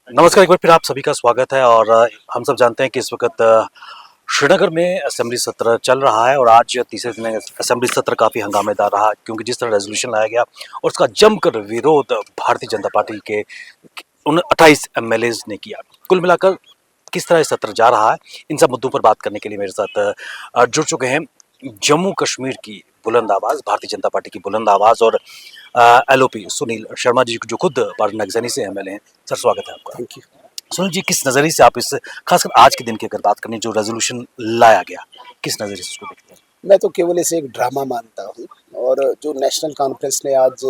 नमस्कार, एक बार फिर आप सभी का स्वागत है और हम सब जानते हैं कि इस वक़्त श्रीनगर में असेंबली सत्र चल रहा है और आज तीसरे दिन असेंबली सत्र काफ़ी हंगामेदार रहा क्योंकि जिस तरह रेज़ोल्यूशन लाया गया और उसका जमकर विरोध भारतीय जनता पार्टी के उन 28 एमएलएज़ ने किया। कुल मिलाकर किस तरह ये सत्र जा रहा है, इन सब मुद्दों पर बात करने के लिए मेरे साथ जुड़ चुके हैं जम्मू कश्मीर की बुलंद आवाज़, भारतीय जनता पार्टी की बुलंद आवाज़ और एलओपी सुनील शर्मा जी जो खुद पार्टी नगज़नी से एमएलए हैं। सर स्वागत है आपका। Thank you. सुनील जी, किस नज़रिए से आप इस खासकर आज के दिन की अगर बात करें जो रेज़ोल्यूशन लाया गया, किस नज़रिए से उसको देखते हैं? मैं तो केवल इसे एक ड्रामा मानता हूँ और जो नेशनल कॉन्फ्रेंस ने आज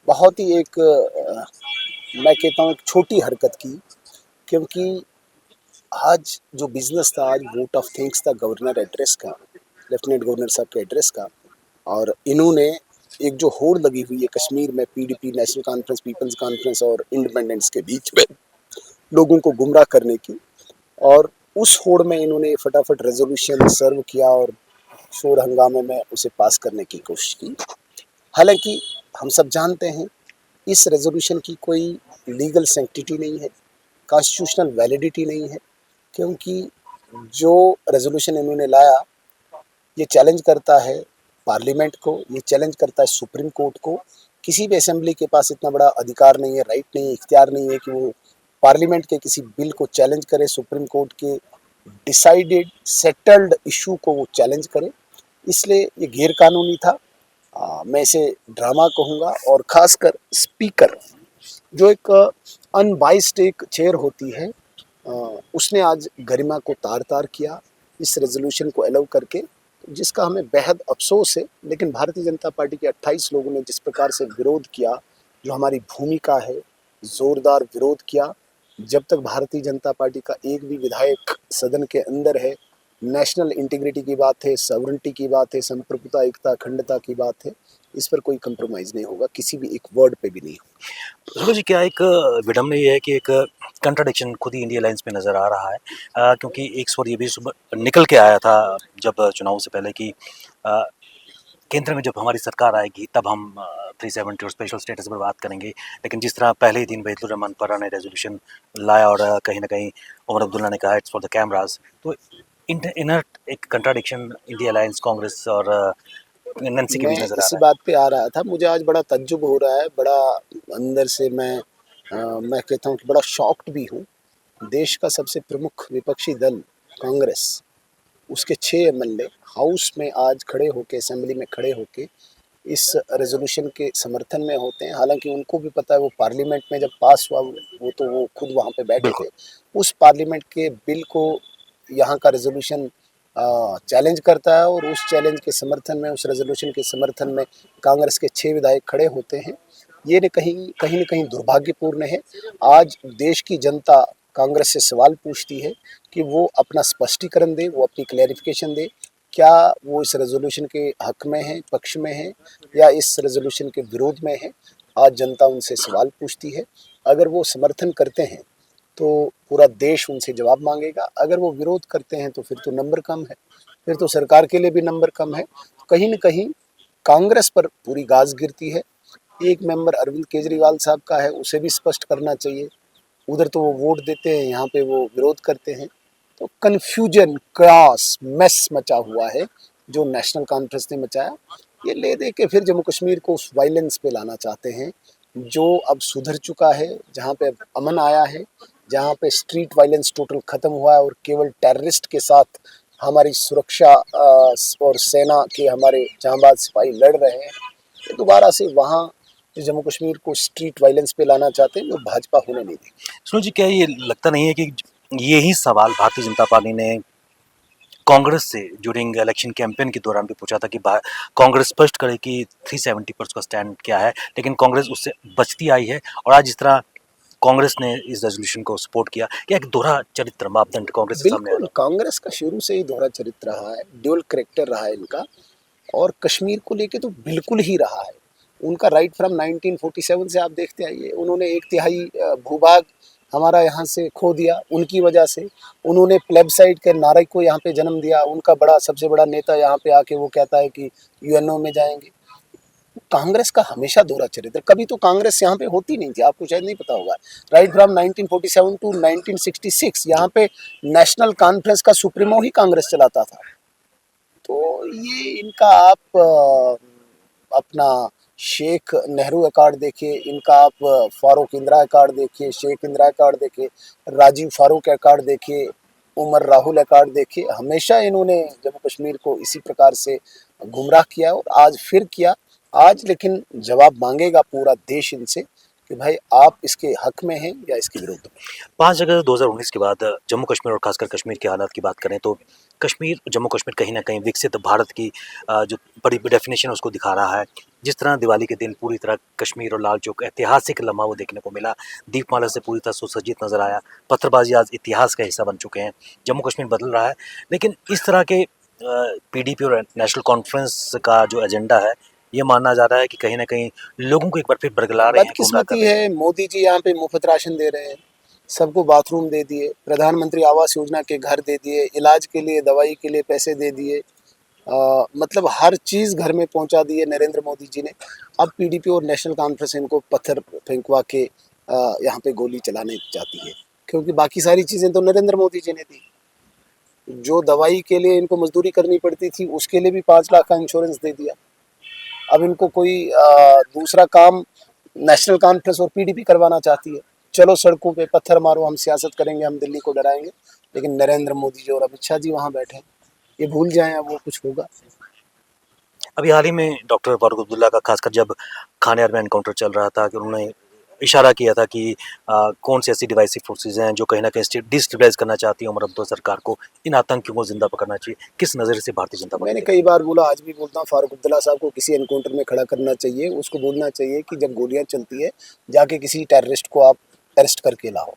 बहुत ही एक मैं कहता हूँ एक छोटी हरकत की, क्योंकि आज जो बिजनेस था, आज वोट ऑफ थैंक्स था गवर्नर एड्रेस का, लेफ्टिनेंट गवर्नर साहब के एड्रेस का। और इन्होंने एक जो होड़ लगी हुई है कश्मीर में PDP, national conference, people's conference और इंडिपेंडेंट्स के बीच में लोगों को गुमराह करने की, और उस होड़ में इन्होंने फटाफट रेजोल्यूशन सर्व किया और शोर हंगामे में उसे पास करने की कोशिश की। हालांकि हम सब जानते हैं इस रेजोल्यूशन की कोई लीगल सैंक्टिटी नहीं है, कॉन्स्टिट्यूशनल वैलिडिटी नहीं है, क्योंकि जो रेजोल्यूशन इन्होंने लाया ये चैलेंज करता है पार्लियामेंट को, ये चैलेंज करता है सुप्रीम कोर्ट को। किसी भी असेंबली के पास इतना बड़ा अधिकार नहीं है, राइट नहीं है, इख्तियार नहीं है कि वो पार्लियामेंट के किसी बिल को चैलेंज करे, सुप्रीम कोर्ट के डिसाइडेड सेटल्ड इशू को वो चैलेंज करे। इसलिए ये गैर कानूनी था। मैं इसे ड्रामा कहूँगा। और ख़ासकर स्पीकर जो एक अनबाइस्ड एक चेयर होती है, उसने आज गरिमा को तार-तार किया इस रेज़ोल्यूशन को अलाउ करके, जिसका हमें बेहद अफ़सोस है। लेकिन भारतीय जनता पार्टी के 28 लोगों ने जिस प्रकार से विरोध किया, जो हमारी भूमिका है, ज़ोरदार विरोध किया। जब तक भारतीय जनता पार्टी का एक भी विधायक सदन के अंदर है, नेशनल इंटीग्रिटी की बात है, सॉवरेनिटी की बात है, संप्रभुता, एकता, अखंडता की बात है, इस पर कोई कंप्रोमाइज़ नहीं होगा, किसी भी एक वर्ड पे भी नहीं होगा। सूरज जी, क्या एक विडंबना ये है कि एक कंट्राडिक्शन खुद ही इंडिया अलायंस में नज़र आ रहा है क्योंकि एक स्वर ये भी सुबह निकल के आया था जब चुनाव से पहले कि अ, केंद्र में जब हमारी सरकार आएगी तब हम 370 और स्पेशल स्टेटस पर बात करेंगे। लेकिन जिस तरह पहले ही दिन वहीदुर रहमान परा ने रेज़ोल्यूशन लाया और कहीं न कहीं उमर अब्दुल्ला ने कहा इट्स फॉर द कैमराज़, तो इनर एक कंट्राडिक्शन इंडिया अलायंस कांग्रेस और एनएनसी के मैं बीच नज़र आ इसी रहा है। बात पे आ रहा था, मुझे आज बड़ा तज्जुब हो रहा है, बड़ा अंदर से मैं कहता हूँ कि बड़ा शॉक्ड भी हूँ। देश का सबसे प्रमुख विपक्षी दल कांग्रेस, उसके 6 एमएलए हाउस में आज खड़े होके, असेंबली में खड़े होके इस रेजोल्यूशन के समर्थन में होते हैं। हालांकि उनको भी पता है वो पार्लियामेंट में जब पास हुआ, वो तो वो खुद वहाँ पे बैठे बिल्कुल। थे, उस पार्लियामेंट के बिल को यहाँ का रेजोल्यूशन चैलेंज करता है, और उस चैलेंज के समर्थन में, उस रेजोल्यूशन के समर्थन में कांग्रेस के 6 विधायक खड़े होते हैं। ये कहीं न कहीं दुर्भाग्यपूर्ण है। आज देश की जनता कांग्रेस से सवाल पूछती है कि वो अपना स्पष्टीकरण दे, वो अपनी क्लैरिफिकेशन दे। क्या वो इस रेजोल्यूशन के हक में है, पक्ष में है, या इस रेजोल्यूशन के विरोध में है? आज जनता उनसे सवाल पूछती है। अगर वो समर्थन करते हैं तो पूरा देश उनसे जवाब मांगेगा, अगर वो विरोध करते हैं तो फिर तो नंबर कम है, फिर तो सरकार के लिए भी नंबर कम है। कहीं न कहीं कांग्रेस पर पूरी गाज गिरती है। एक मेंबर अरविंद केजरीवाल साहब का है, उसे भी स्पष्ट करना चाहिए। उधर तो वो वोट देते हैं, यहाँ पे वो विरोध करते हैं। तो कन्फ्यूजन, क्रॉस, मेस मचा हुआ है जो नेशनल कॉन्फ्रेंस ने मचाया। ये ले दे के फिर जम्मू कश्मीर को उस वायलेंस पे लाना चाहते हैं जो अब सुधर चुका है, जहाँ पे अब अमन आया है, जहाँ पे स्ट्रीट वायलेंस टोटल खत्म हुआ है और केवल टेररिस्ट के साथ हमारी सुरक्षा और सेना के हमारे जांबाज सिपाही लड़ रहे हैं। तो दोबारा से वहाँ जो जम्मू कश्मीर को स्ट्रीट वायलेंस पे लाना चाहते हैं, वो भाजपा होने नहीं देगी। सुनो जी, क्या ये लगता नहीं है कि यही सवाल भारतीय जनता पार्टी ने कांग्रेस से ड्यूरिंग इलेक्शन कैंपेन के दौरान भी पूछा था कि कांग्रेस स्पष्ट करे कि 370 पर उसका स्टैंड क्या है, लेकिन कांग्रेस उससे बचती आई है और आज जिस तरह कांग्रेस ने इस रेजोल्यूशन को सपोर्ट किया, क्या एक दोहरा चरित्र मापदंड कांग्रेस के सामने आ बिल्कुल, रहा कांग्रेस का शुरू से ही दोहरा चरित्र रहा है, ड्यूल कैरेक्टर रहा है इनका, और कश्मीर को लेके तो बिल्कुल ही रहा है। उनका राइट फ्रॉम 1947 से आप देखते आइए, उन्होंने 1/3 भूभाग हमारा यहाँ से खो दिया उनकी वजह से। उन्होंने प्लेबसाइट के नारे को यहाँ पे जन्म दिया। उनका सबसे बड़ा नेता यहाँ पे आके वो कहता है कि यूएनओ में जाएंगे। कांग्रेस का हमेशा दोहरा चरित्र, कभी तो कांग्रेस यहाँ पे होती नहीं थी, आपको शायद नहीं पता होगा। राइट फ्रॉम 1947 टू 1966 यहाँ पे नेशनल कॉन्फ्रेंस का सुप्रीमो ही कांग्रेस चलाता था। तो ये इनका आप अपना शेख नेहरू अकार्ड देखिए, इनका आप फारूक इंदिरा अकार्ड देखिए, शेख इंदिरा अकार्ड देखिए, राजीव फारूक अकार्ड देखिए, उमर राहुल अकार्ड देखिए, हमेशा इन्होंने जम्मू कश्मीर को इसी प्रकार से गुमराह किया और आज फिर किया। आज लेकिन जवाब मांगेगा पूरा देश इनसे कि भाई आप इसके हक में हैं या इसके विरुद्ध में। 5 अगस्त 2019 के बाद जम्मू कश्मीर और खासकर कश्मीर के हालात की बात करें तो कश्मीर जम्मू कश्मीर कहीं ना कहीं विकसित भारत की जो बड़ी डेफिनेशन उसको दिखा रहा है। जिस तरह दिवाली के दिन पूरी तरह कश्मीर और लाल चौक ऐतिहासिक लम्हा वो देखने को मिला, दीपमाला से पूरी तरह सुसज्जित नजर आया, पत्थरबाजी आज इतिहास का हिस्सा बन चुके हैं, जम्मू कश्मीर बदल रहा है। लेकिन इस तरह के पीडीपी और नेशनल कॉन्फ्रेंस का जो एजेंडा है, ये मानना जा रहा है कि कहीं ना कहीं लोगों को एक बार फिर बरगला रहे हैं, गुमराह कर बदकिस्मती रहे हैं। है, मोदी जी यहाँ पे मुफ्त राशन दे रहे हैं, सबको बाथरूम दे दिए, प्रधानमंत्री आवास योजना के घर दे दिए, इलाज के लिए दवाई के लिए पैसे दे दिए, मतलब हर चीज़ घर में पहुंचा दी है नरेंद्र मोदी जी ने। अब पीडीपी और नेशनल कॉन्फ्रेंस इनको पत्थर फेंकवा के यहाँ पे गोली चलाने चाहती है, क्योंकि बाकी सारी चीज़ें तो नरेंद्र मोदी जी ने दी। जो दवाई के लिए इनको मजदूरी करनी पड़ती थी उसके लिए भी 5 लाख का इंश्योरेंस दे दिया। अब इनको कोई दूसरा काम नेशनल कॉन्फ्रेंस और पीडीपी करवाना चाहती है। चलो सड़कों पे पत्थर मारो, हम सियासत करेंगे, हम दिल्ली को डराएंगे, लेकिन नरेंद्र मोदी जी और अमित शाह जी वहाँ बैठे हैं, ये भूल जाएं अब वो कुछ होगा। अभी हाल ही में डॉक्टर फारूक अब्दुल्ला का खासकर जब खानियार में एनकाउंटर चल रहा था कि उन्होंने इशारा किया था कि कौन सी ऐसी डिवाइसिव फोर्सेज हैं जो कहीं ना कहीं डिस्टेबलाइज करना चाहती है उमर अब्दुल्ला सरकार को, इन आतंकियों को जिंदा पकड़ना चाहिए। किस नज़र से भारतीय जनता मैंने पार्टी कई बार बोला, आज भी बोलता हूँ, फारूक अब्दुल्ला साहब को किसी एनकाउंटर में खड़ा करना चाहिए। उसको बोलना चाहिए कि जब गोलियां चलती है जाके किसी टेररिस्ट को आप अरेस्ट करके लाओ।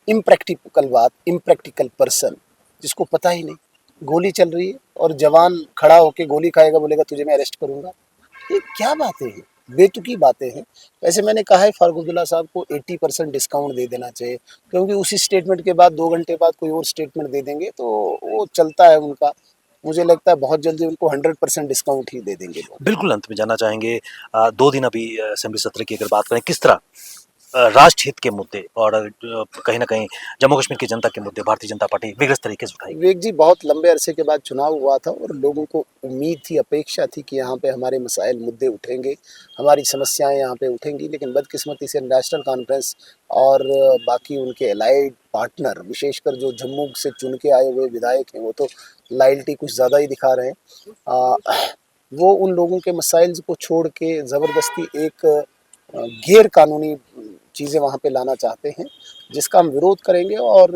इम्प्रैक्टिकल बात, इम्प्रैक्टिकल पर्सन जिसको पता ही नहीं, गोली चल रही है और जवान खड़ा होके गोली खाएगा, बोलेगा तुझे मैं अरेस्ट करूंगा। ये क्या बातें हैं, बेतुकी बातें हैं। वैसे मैंने कहा है फारूक अब्दुल्ला साहब को 80% डिस्काउंट दे देना चाहिए, क्योंकि उसी स्टेटमेंट के बाद 2 घंटे बाद कोई और स्टेटमेंट दे देंगे तो वो चलता है उनका। मुझे लगता है बहुत जल्दी उनको 100% डिस्काउंट ही दे देंगे लोग। बिल्कुल अंत में जानना चाहेंगे 2 दिन अभी असेंबली सत्र की अगर बात करें, किस तरह राष्ट्र हित के मुद्दे और कहीं ना कहीं जम्मू कश्मीर की जनता के मुद्दे भारतीय जनता पार्टी विगत तरीके से उठाएगी। विवेक जी, बहुत लंबे अरसे के बाद चुनाव हुआ था और लोगों को उम्मीद थी, अपेक्षा थी कि यहाँ पे हमारे मसाइल मुद्दे उठेंगे, हमारी समस्याएं यहाँ पे उठेंगी, लेकिन बदकिस्मती से नेशनल कॉन्फ्रेंस और बाकी उनके एलाइड पार्टनर, विशेषकर जो जम्मू से चुन के आए हुए विधायक हैं, वो तो लॉयल्टी कुछ ज़्यादा ही दिखा रहे हैं। वो उन लोगों के मसाइल को छोड़ के ज़बरदस्ती एक गैर कानूनी चीज़ें वहाँ पे लाना चाहते हैं, जिसका हम विरोध करेंगे। और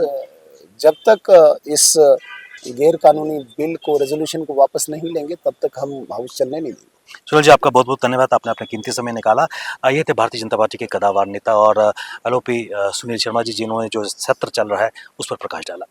जब तक इस गैर कानूनी बिल को, रेजोल्यूशन को वापस नहीं लेंगे, तब तक हम हाउस चलने नहीं देंगे। सुनील जी, आपका बहुत बहुत धन्यवाद, आपने अपना कीमती समय निकाला। ये थे भारतीय जनता पार्टी के कद्दावर नेता और एलओपी सुनील शर्मा जी, जिन्होंने जो सत्र चल रहा है उस पर प्रकाश डाला।